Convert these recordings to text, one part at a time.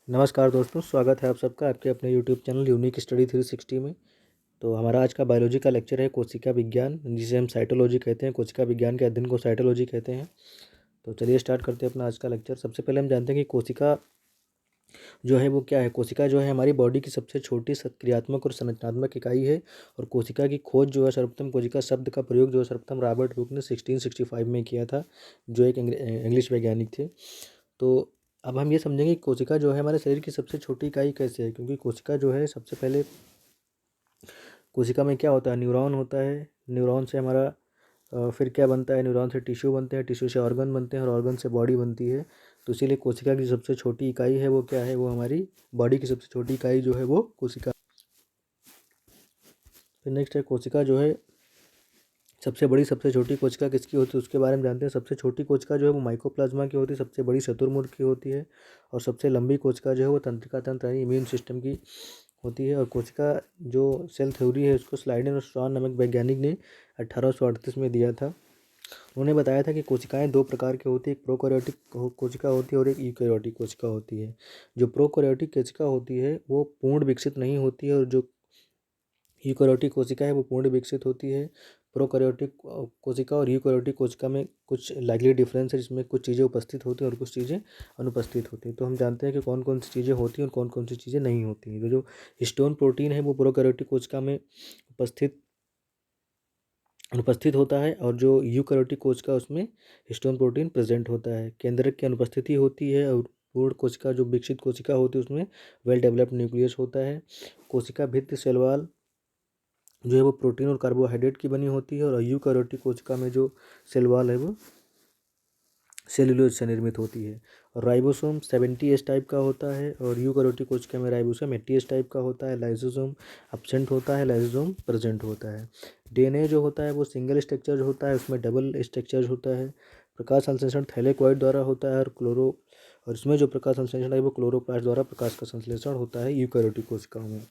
नमस्कार दोस्तों, स्वागत है आप सबका आपके अपने यूट्यूब चैनल यूनिक स्टडी 360 में। तो हमारा आज का बायोलॉजी का लेक्चर है कोशिका विज्ञान, जिसे हम साइटोलॉजी कहते हैं। कोशिका विज्ञान के अध्ययन को साइटोलॉजी कहते हैं। तो चलिए स्टार्ट करते हैं अपना आज का लेक्चर। सबसे पहले हम जानते हैं कि कोशिका जो है वो क्या है। कोशिका जो है हमारी बॉडी की सबसे छोटी क्रियात्मक और संरचनात्मक इकाई है। और कोशिका की खोज जो है सर्वप्रथम कोशिका शब्द का प्रयोग जो है सर्वप्रथम रॉबर्ट हुक ने 1665 में किया था, जो एक इंग्लिश वैज्ञानिक थे। तो अब हम ये समझेंगे कि कोशिका जो है हमारे शरीर की सबसे छोटी इकाई कैसे है, क्योंकि कोशिका जो है सबसे पहले कोशिका में क्या होता है, न्यूरॉन होता है। न्यूरॉन से हमारा फिर क्या बनता है, न्यूरॉन से टिश्यू बनते हैं, टिश्यू से ऑर्गन बनते हैं और ऑर्गन से बॉडी बनती है। तो इसीलिए कोशिका की सबसे छोटी इकाई है वो क्या है, वो हमारी बॉडी की सबसे छोटी इकाई जो है वो कोशिका। फिर नेक्स्ट है कोशिका जो है सबसे बड़ी सबसे छोटी कोशिका किसकी होती है उसके बारे में जानते हैं। सबसे छोटी कोशिका जो है वो माइकोप्लाज्मा की होती है, सबसे बड़ी शुतुरमुर्ग की होती है। और सबसे लंबी कोशिका जो है वो तंत्रिका तंत्र यानी इम्यून सिस्टम की होती है। और कोशिका जो सेल थ्योरी है उसको स्लाइडेन और स्ट्रॉन नामक वैज्ञानिक ने 1838 में दिया था। उन्होंने बताया था कि कोशिकाएं दो प्रकार की होती है, एक प्रोकैरियोटिक कोशिका होती है और एक यूकैरियोटिक कोशिका होती है। जो प्रोकैरियोटिक कोशिका होती है वो पूर्ण विकसित नहीं होती है, और जो यूकैरियोटिक कोशिका है वो पूर्ण विकसित होती है। प्रोकैरियोटिक कोशिका और यूकैरियोटिक कोशिका में कुछ लाइकली डिफरेंस है, जिसमें कुछ चीज़ें उपस्थित होती हैं और कुछ चीज़ें अनुपस्थित होती हैं। तो हम जानते हैं कि कौन कौन सी चीज़ें होती हैं और कौन कौन सी चीज़ें नहीं होती हैं। तो जो हिस्टोन प्रोटीन है वो प्रोकैरियोटिक कोशिका में उपस्थित अनुपस्थित होता है, और जो यूकैरियोटिक कोशिका उसमें हिस्टोन प्रोटीन प्रेजेंट होता है। केंद्रक की अनुपस्थिति होती है, और पूर्ण कोशिका जो विकसित कोशिका होती है उसमें वेल डेवलप्ड न्यूक्लियस होता है। कोशिका भित्ति सेल वॉल जो है वो प्रोटीन और कार्बोहाइड्रेट की बनी होती है, और यूकैरियोटिक कोशिका में जो सेल वॉल है वो सेल्यूलोज से निर्मित होती है। और राइबोसोम 70S टाइप का होता है, और यूकैरियोटिक कोशिका में राइबोसोम 80S टाइप का होता है। लाइसोसोम एब्सेंट होता है, लाइसोसोम प्रेजेंट होता है। डीएनए जो होता है वो सिंगल स्ट्रक्चर होता है, उसमें डबल स्ट्रक्चर होता है। प्रकाश संश्लेषण थैलेकॉइड द्वारा होता है, और इसमें जो प्रकाश संश्लेषण है वो क्लोरोप्लास्ट द्वारा प्रकाश का संश्लेषण होता है यूकैरियोटिक कोशिकाओं में।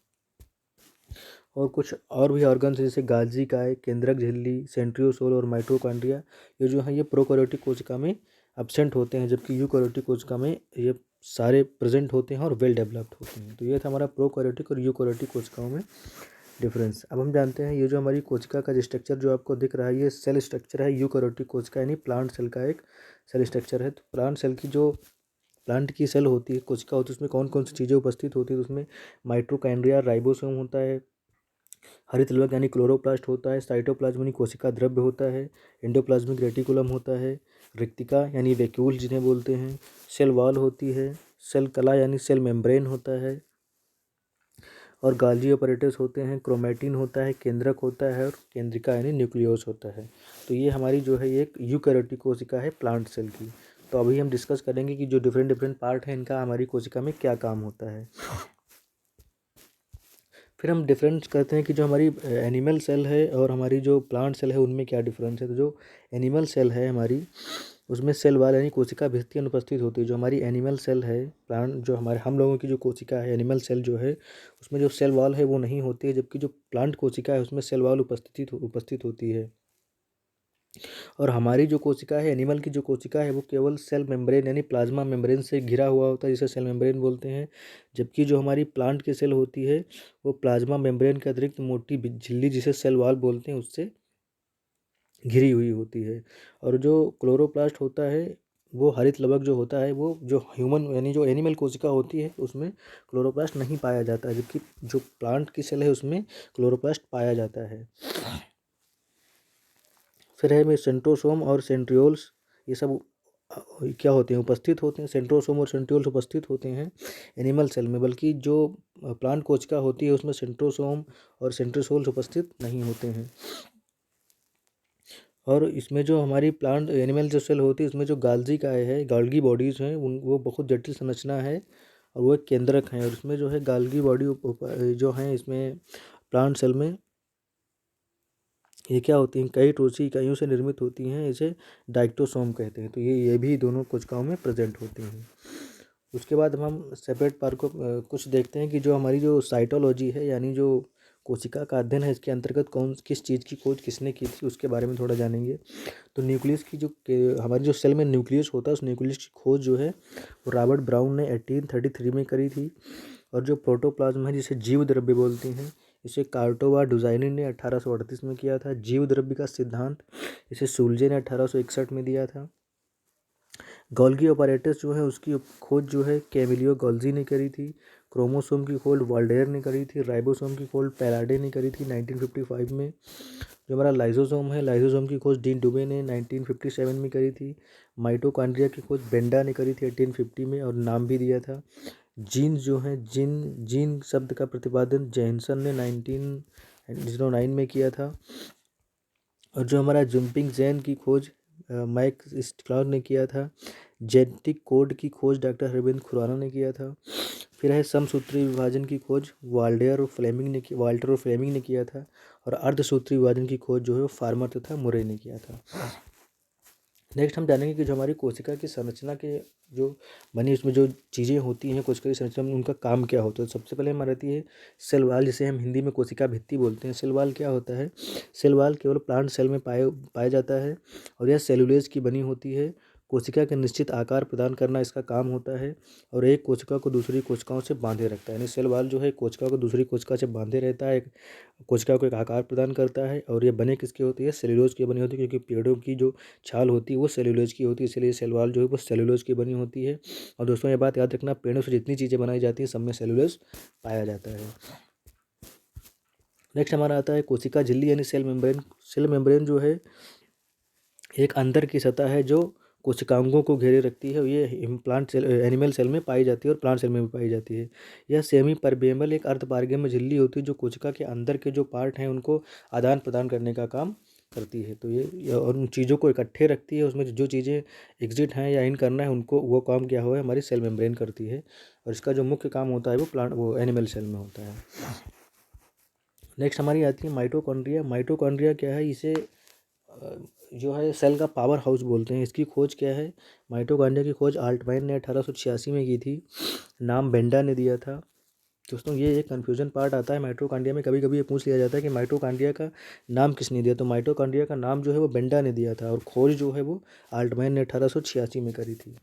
और कुछ और भी ऑर्गन्स जैसे गाल्जी काय, केंद्रक झिल्ली, सेंट्रियोसोल और माइटोकॉन्ड्रिया, ये जो है ये प्रोकैरियोटिक कोशिका में एब्सेंट होते हैं, जबकि यूकैरियोटिक कोशिका में ये सारे प्रेजेंट होते हैं और वेल डेवलप्ड होते हैं। तो ये था हमारा प्रोकैरियोटिक और यूकैरियोटिक कोशिकाओं में डिफरेंस। अब हम जानते हैं ये जो हमारी कोशिका का स्ट्रक्चर जो आपको दिख रहा है ये सेल स्ट्रक्चर है यूकैरियोटिक कोशिका यानी प्लांट सेल का एक सेल स्ट्रक्चर है। तो प्लांट की सेल होती है, कोशिका होती है, उसमें कौन कौन सी चीज़ें उपस्थित होती है। तो उसमें माइटोकॉन्ड्रिया, राइबोसोम होता है, हरित लवक यानी क्लोरोप्लास्ट होता है, साइटोप्लाज्म यानी कोशिका द्रव्य होता है, एंडोप्लाज्मिक रेटिकुलम होता है, रिक्तिका यानी वैक्यूल जिन्हें बोलते हैं, सेल वॉल होती है, सेल कला यानी सेल मेम्ब्रेन होता है, और गाल्जी ऑपरेटर्स होते हैं, क्रोमैटिन होता है, केंद्रक होता है, और केंद्रिका यानी न्यूक्लियस होता है। तो ये हमारी जो है एक यूकैरियोटिक कोशिका है प्लांट सेल की। तो अभी हम डिस्कस करेंगे कि जो डिफरेंट डिफरेंट पार्ट है इनका हमारी कोशिका में क्या काम होता है। फिर हम डिफरेंस करते हैं कि जो हमारी एनिमल सेल है और हमारी जो प्लांट सेल है उनमें क्या डिफरेंस है। तो जो एनिमल सेल है हमारी उसमें सेल वाल यानी कोशिका भित्ति अनुपस्थित होती है। जो हमारी एनिमल सेल है, प्लांट जो हमारे हम लोगों की जो कोशिका है एनिमल सेल जो है उसमें जो सेल वॉल है वो नहीं होती है, जबकि जो प्लांट कोशिका है उसमें सेल वॉल उपस्थित होती है। और हमारी जो कोशिका है एनिमल की जो कोशिका है वो केवल सेल मेम्ब्रेन यानी प्लाज्मा मेम्ब्रेन से घिरा हुआ होता है, जिसे सेल मेम्ब्रेन बोलते हैं। जबकि जो हमारी प्लांट की सेल होती है वो प्लाज्मा मेम्ब्रेन के अतिरिक्त मोटी झिल्ली जिसे सेल वॉल बोलते हैं उससे घिरी हुई होती है। और जो क्लोरोप्लास्ट होता है वो हरित लवक जो होता है वो जो ह्यूमन यानी जो एनिमल कोशिका होती है उसमें क्लोरोप्लास्ट नहीं पाया जाता है, जबकि जो प्लांट की सेल है उसमें क्लोरोप्लास्ट पाया जाता है। फिर है में सेंट्रोसोम और सेंट्रियोल्स, ये सब क्या होते हैं, उपस्थित होते हैं। सेंट्रोसोम और सेंट्रियोल्स उपस्थित होते हैं एनिमल सेल में, बल्कि जो प्लांट कोशिका होती है उसमें सेंट्रोसोम और सेंट्रोसोल्स उपस्थित नहीं होते हैं। और इसमें जो हमारी प्लांट एनिमल जो सेल होती है उसमें जो गाल्जी काय है, गाल्गी बॉडीज़ हैं उन वो बहुत जटिल संरचना है, और वो एक केंद्रक हैं। और इसमें जो है गाल्गी बॉडी जो हैं इसमें प्लांट सेल में ये क्या होती हैं, कई टोसी इकाइयों से निर्मित होती हैं, इसे डाइक्टोसोम कहते हैं। तो ये भी दोनों कोशिकाओं में प्रेजेंट होती हैं। उसके बाद हम सेपरेट पार्ट को कुछ देखते हैं कि जो हमारी जो साइटोलॉजी है यानी जो कोशिका का अध्ययन है, इसके अंतर्गत किस चीज़ की खोज किसने की थी उसके बारे में थोड़ा जानेंगे। तो न्यूक्लियस की हमारी जो सेल में न्यूक्लियस होता है उस न्यूक्लियस की खोज जो है वो रॉबर्ट ब्राउन ने 1833 में करी थी। और जो प्रोटोप्लाज्म है जिसे जीव द्रव्य बोलते हैं, इसे कार्टोवा डुजाइनी ने 1838 में किया था। जीव द्रव्य का सिद्धांत इसे सुलजे ने 1861 में दिया था। गोल्गी ऑपरेटस जो है उसकी खोज जो है कैमिलियो गोल्जी ने करी थी। क्रोमोसोम की खोज वाल्डेयर ने करी थी। राइबोसोम की खोज पैराडे ने करी थी 1955 में। जो हमारा लाइसोसोम है, लाइसोसोम की खोज डीन डुबे ने 1957 में करी थी। माइटोकॉन्ड्रिया की खोज बेंडा ने करी थी 1850 में और नाम भी दिया था। जीन जो है जीन शब्द का प्रतिपादन जैनसन ने 1909 में किया था। और जो हमारा जंपिंग जैन की खोज माइक स्क्लॉर ने किया था। जेनेटिक कोड की खोज डॉक्टर अरविंद खुराना ने किया था। फिर है समसूत्री विभाजन की खोज वाल्टर और फ्लेमिंग ने किया था। और अर्धसूत्री विभाजन की खोज जो है वो फार्मर तथा मुरे ने किया था। नेक्स्ट हम जानेंगे कि जो हमारी कोशिका की संरचना के जो बनी उसमें जो चीज़ें होती हैं कोशिका की संरचना में उनका काम क्या होता है। सबसे पहले हमारी रहती है सेल वाल, जिसे हम हिंदी में कोशिका भित्ति बोलते हैं। सेल वाल क्या होता है? सेल वाल केवल प्लांट सेल में पाया जाता है और यह सेलुलोज की बनी होती है। कोशिका के निश्चित आकार प्रदान करना इसका काम होता है और एक कोशिका को दूसरी कोशिकाओं से बांधे रखता है। यानी सेल वाल जो है कोशिका को दूसरी कोशिका से बांधे रहता है, कोशिका को एक आकार प्रदान करता है। और ये बने किसकी होती है? सेलुलोज की बनी होती है, क्योंकि पेड़ों की जो छाल होती है वो सेलुलोज की होती है, इसलिए सेल वाल जो है वो सेलुलोज की बनी होती है। और दोस्तों ये बात याद रखना, पेड़ों से जितनी चीज़ें बनाई जाती हैं सब में सेलुलोज पाया जाता है। नेक्स्ट हमारा आता है कोशिका झिल्ली यानी सेल मेम्ब्रेन। सेल मेम्ब्रेन जो है एक अंदर की सतह है जो कोशिकांगों को घेरे रखती है। ये प्लांट सेल एनिमल सेल में पाई जाती है और प्लांट सेल में भी पाई जाती है। यह सेमी परमेबल एक अर्धपारगम्य झिल्ली होती है जो कोशिका के अंदर के जो पार्ट हैं उनको आदान प्रदान करने का काम करती है। तो ये और उन चीज़ों को इकट्ठे रखती है, उसमें जो चीज़ें एग्जिट हैं या इन करना है उनको वो काम क्या हुआ है हमारी सेल मेम्ब्रेन करती है। और इसका जो मुख्य काम होता है वो एनिमल सेल में होता है। नेक्स्ट हमारी आती है माइटोकॉन्ड्रिया। माइटोकॉन्ड्रिया क्या है? इसे जो है सेल का पावर हाउस बोलते हैं। इसकी खोज क्या है? माइटोकॉन्ड्रिया की खोज आल्टमाइन ने 1886 में की थी। नाम बेंडा ने दिया था। दोस्तों ये एक कन्फ्यूजन पार्ट आता है माइटोकॉन्ड्रिया में, कभी कभी ये पूछ लिया जाता है कि माइटोकॉन्ड्रिया का नाम किसने दिया। तो माइटोकॉन्ड्रिया का नाम जो है वो बेंडा ने दिया था और खोज जो है वो आल्टमाइन ने 1886 में करी थी।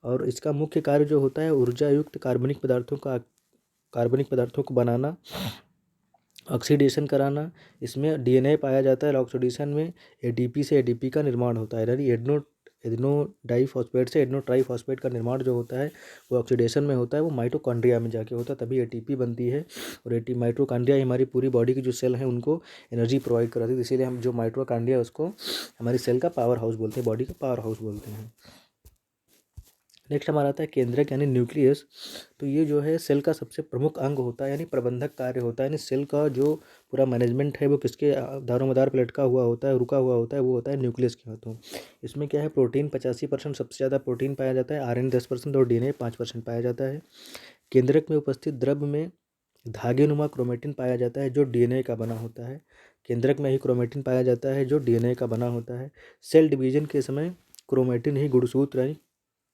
और इसका मुख्य कार्य जो होता है ऊर्जा युक्त कार्बनिक पदार्थों को बनाना, ऑक्सीडेशन कराना। इसमें डीएनए पाया जाता है। ऑक्सीडेशन में एडीपी से एडीपी का निर्माण होता है, यानी एडनो डाईफॉस्फेट से एडनो ट्राईफॉस्फेट का निर्माण जो होता है वो ऑक्सीडेशन में होता है, वो माइटोकॉन्ड्रिया में जाके होता है, तभी एटीपी बनती है। और माइटोकॉन्ड्रिया ही हमारी पूरी बॉडी की जो सेल हैं उनको एनर्जी प्रोवाइड कराती है। इसीलिए हम जो माइटोकॉन्ड्रिया है उसको हमारी सेल का पावर हाउस बोलते हैं, बॉडी का पावर हाउस बोलते हैं। नेक्स्ट हमारा आता है केंद्रक यानी न्यूक्लियस। तो ये जो है सेल का सबसे प्रमुख अंग होता है, यानी प्रबंधक कार्य होता है। यानी सेल का जो पूरा मैनेजमेंट है वो किसके दारोमदार पे लटका हुआ होता है, रुका हुआ होता है, वो होता है न्यूक्लियस के हाथों। इसमें क्या है? प्रोटीन 85% सबसे ज़्यादा प्रोटीन पाया जाता है, आरएनए 10% और डीएनए 5% पाया जाता है। केंद्रक में उपस्थित द्रव्य में धागेनुमा क्रोमेटिन पाया जाता है जो डीएनए का बना होता है। केंद्रक में ही क्रोमेटिन पाया जाता है जो डीएनए का बना होता है। सेल डिवीजन के समय क्रोमेटिन ही गुणसूत्र यानी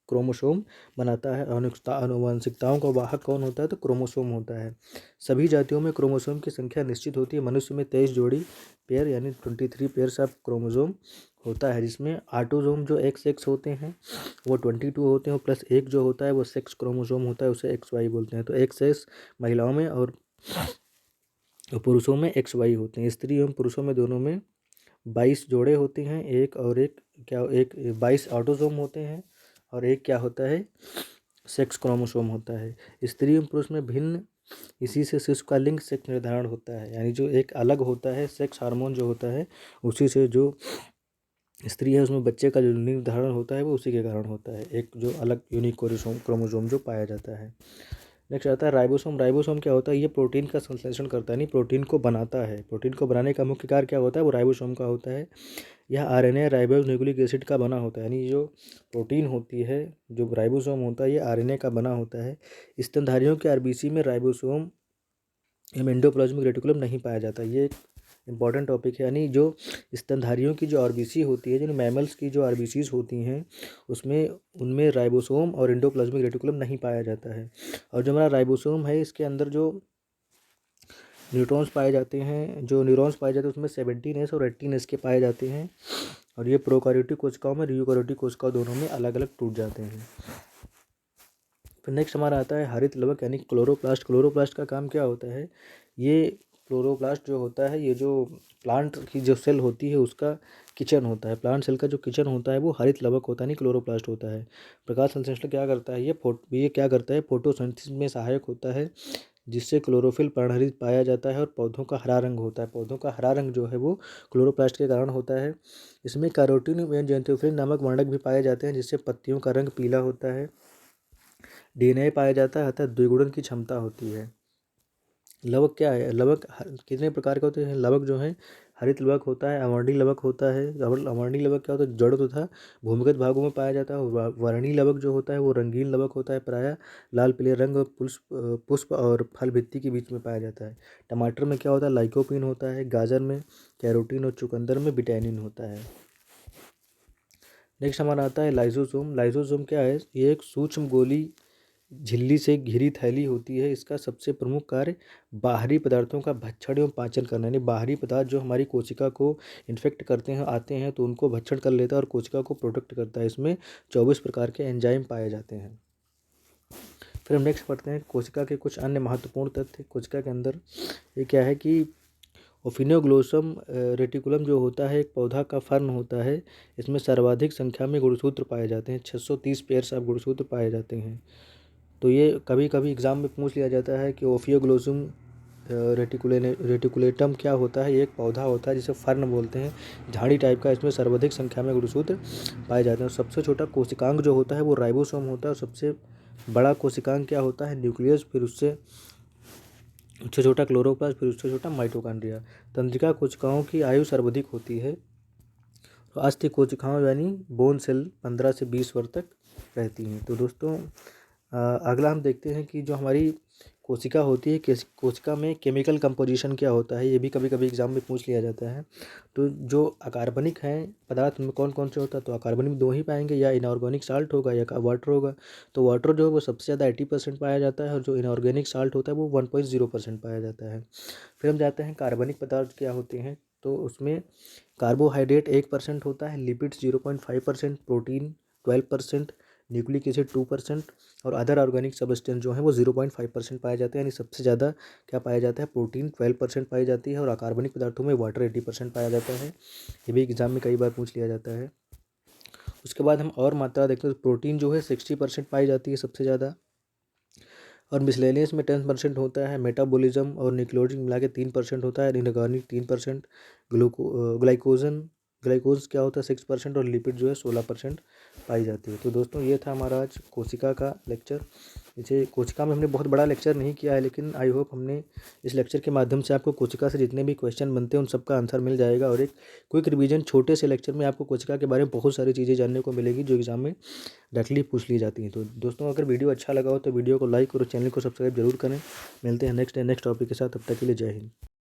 क्रोमोसोम बनाता है। आनुवंशिकताओं का वाहक कौन होता है? तो क्रोमोसोम होता है। सभी जातियों में क्रोमोसोम की संख्या निश्चित होती है। मनुष्य में 23 जोड़ी पेयर यानी 23 पेयर्स ऑफ क्रोमोसोम होता है, जिसमें ऑटोसोम जो XX होते हैं वो 22 होते हैं, प्लस एक जो होता है वो सेक्स क्रोमोसोम होता है, उसे XY बोलते हैं। तो XX महिलाओं में और पुरुषों में XY होते हैं। स्त्री एवं पुरुषों में दोनों में 22 जोड़े होते हैं। एक 22 ऑटोसोम होते हैं और एक क्या होता है? सेक्स क्रोमोसोम होता है। स्त्री एवं पुरुष में भिन्न इसी से शिशु का लिंग सेक्स निर्धारण होता है, यानी जो एक अलग होता है सेक्स हार्मोन जो होता है उसी से जो स्त्री है उसमें बच्चे का जो लिंग निर्धारण होता है वो उसी के कारण होता है, एक जो अलग यूनिक क्रोमोसोम जो पाया जाता है। नेक्स्ट आता है राइबोसोम। राइबोसोम क्या होता है? ये प्रोटीन का संश्लेषण करता है, नहीं प्रोटीन को बनाता है। प्रोटीन को बनाने का मुख्य कार्य क्या होता है? वो राइबोसोम का होता है। यह आरएनए राइबोज न्यूक्लिक एसिड का बना होता है, यानी जो प्रोटीन होती है जो राइबोसोम होता है ये आरएनए का बना होता है। स्तनधारियों के आरबीसी में राइबोसोम एंडोप्लाज्मिक रेटिकुलम नहीं पाया जाता। ये एक इंपॉर्टेंट टॉपिक है, यानी जो स्तनधारियों की जो आरबीसी होती है, जो मैमल्स की जो आरबीसीज होती हैं उसमें उनमें राइबोसोम और एंडोप्लाज्मिक रेटिकुलम नहीं पाया जाता है। और जो हमारा राइबोसोम है इसके अंदर जो न्यूट्रॉन्स पाए जाते हैं, जो न्यूरॉन्स पाए जाते हैं उसमें 17S और 18S के पाए जाते हैं, और ये प्रोकैरियोटिक कोशिकाओं में, यूकैरियोटिक कोशिकाओं दोनों में अलग अलग टूट जाते हैं। फिर नेक्स्ट हमारा आता है हरित लवक यानी क्लोरोप्लास्ट। क्लोरोप्लास्ट का काम क्या होता है, ये क्लोरोप्लास्ट जो होता है, ये जो प्लांट की जो सेल होती है उसका किचन होता है। प्लांट सेल का जो किचन होता है वो हरित लवक होता है, नहीं क्लोरोप्लास्ट होता है। प्रकाश संश्लेषण क्या करता है, ये क्या करता है, फोटोसिंथेसिस में सहायक होता है, जिससे क्लोरोफिल पर्णहरित पाया जाता है और पौधों का हरा रंग होता है। पौधों का हरा रंग जो है वो क्लोरोप्लास्ट के कारण होता है। इसमें कैरोटीन व ज़ैंथोफिलिन नामक वर्णक भी पाए जाते हैं, जिससे पत्तियों का रंग पीला होता है। डीएनए पाया जाता है, अतः द्विगुणन की क्षमता होती है। लवक क्या है, लवक कितने प्रकार के होते हैं, लवक जो है हरित लवक होता है, अवर्णीय लवक होता है। अवर्णीय लवक क्या होता है, जड़ तथा भूमिगत भागों में पाया जाता है। और वर्णीय लवक जो होता है वो रंगीन लवक होता है, प्रायः लाल पीले रंग और पुष्प और फल भित्ति के बीच में पाया जाता है। टमाटर में क्या होता है, लाइकोपीन होता है। गाजर में कैरोटीन और चुकंदर में विटामिन होता है। नेक्स्ट हमारा आता है लाइसोसोम। लाइसोसोम क्या है, ये एक सूक्ष्म गोली झिल्ली से घिरी थैली होती है। इसका सबसे प्रमुख कार्य बाहरी पदार्थों का भक्षण एवं पाचन करना, यानी बाहरी पदार्थ जो हमारी कोशिका को इन्फेक्ट करते हैं, आते हैं, तो उनको भक्षण कर लेता है और कोशिका को प्रोटेक्ट करता है। इसमें 24 प्रकार के एंजाइम पाए जाते हैं। फिर हम नेक्स्ट पढ़ते हैं कोशिका के कुछ अन्य महत्वपूर्ण तथ्य। कोशिका के अंदर ये क्या है कि ओफिनोग्लोसम रेटिकुलम जो होता है एक पौधा का फर्न होता है। इसमें सर्वाधिक संख्या में गुणसूत्र पाए जाते हैं, 630 पेयर्स ऑफ गुणसूत्र पाए जाते हैं। तो ये कभी कभी एग्जाम में पूछ लिया जाता है कि ओफियोग्लोसम रेटिकुलेटम क्या होता है। ये एक पौधा होता है जिसे फर्न बोलते हैं, झाड़ी टाइप का। इसमें सर्वाधिक संख्या में गुणसूत्र पाए जाते हैं। सबसे छोटा कोशिकांग जो होता है वो राइबोसोम होता है, और सबसे बड़ा कोशिकांग क्या होता है, न्यूक्लियस। फिर उससे छोटा क्लोरोप्लास्ट, फिर उससे छोटा माइटोकॉन्ड्रिया। तंत्रिका कोशिकाओं की आयु सर्वाधिक होती है। तो अस्थि कोशिकाओं यानी बोन सेल 15 से 20 वर्ष तक रहती हैं। तो दोस्तों अगला हम देखते हैं कि जो हमारी कोशिका होती है, कोशिका में केमिकल कंपोजिशन क्या होता है, ये भी कभी कभी एग्जाम में पूछ लिया जाता है। तो जो अकार्बनिक हैं पदार्थ में कौन कौन से होता है, तो अकार्बनिक दो ही पाएंगे, या इनऑर्गेनिक साल्ट होगा या वाटर होगा। तो वाटर जो है वो सबसे ज़्यादा 80% पाया जाता है, और जो इनऑर्गेनिक साल्ट होता है वो 1.0% पाया जाता है। फिर हम जाते हैं कार्बनिक पदार्थ क्या होते हैं। तो उसमें कार्बोहाइड्रेट 1% होता है, लिपिड्स 0.5%, प्रोटीन 12%, न्यूक्लिक एसिड 2%, और अदर ऑर्गेनिक सब्सटेंस जो है वो 0.5% पाए जाते हैं। यानी सबसे ज़्यादा क्या पाया जाता है, प्रोटीन 12% पाई जाती है, और अकार्बनिक पदार्थों में वाटर 80% पाया जाता है। ये भी एग्जाम में कई बार पूछ लिया जाता है। उसके बाद हम और मात्रा देखते हैं तो प्रोटीन जो है 60% पाई जाती है सबसे ज़्यादा, और मिसलेनियस में 10% होता है। मेटाबॉलिज्म और न्यूक्लियोटिड मिला के 3% होता है, इनऑर्गेनिक 3%, ग्लाइकोज क्या होता है 6%, और लिपिड जो है 16% पाई जाती है। तो दोस्तों ये था हमारा आज कोशिका का लेक्चर। इसे कोशिका में हमने बहुत बड़ा लेक्चर नहीं किया है, लेकिन आई होप हमने इस लेक्चर के माध्यम से आपको कोशिका से जितने भी क्वेश्चन बनते हैं उन सबका आंसर मिल जाएगा, और एक क्विक रिवीजन छोटे से लेक्चर में आपको कोशिका के बारे में बहुत सारी चीज़ें जानने को मिलेगी जो एग्जाम में डायरेक्टली पूछ ली जाती हैं। तो दोस्तों अगर वीडियो अच्छा लगा हो तो वीडियो को लाइक और चैनल को सब्सक्राइब जरूर करें। मिलते हैं नेक्स्ट टॉपिक के साथ, तब तक के लिए जय हिंद।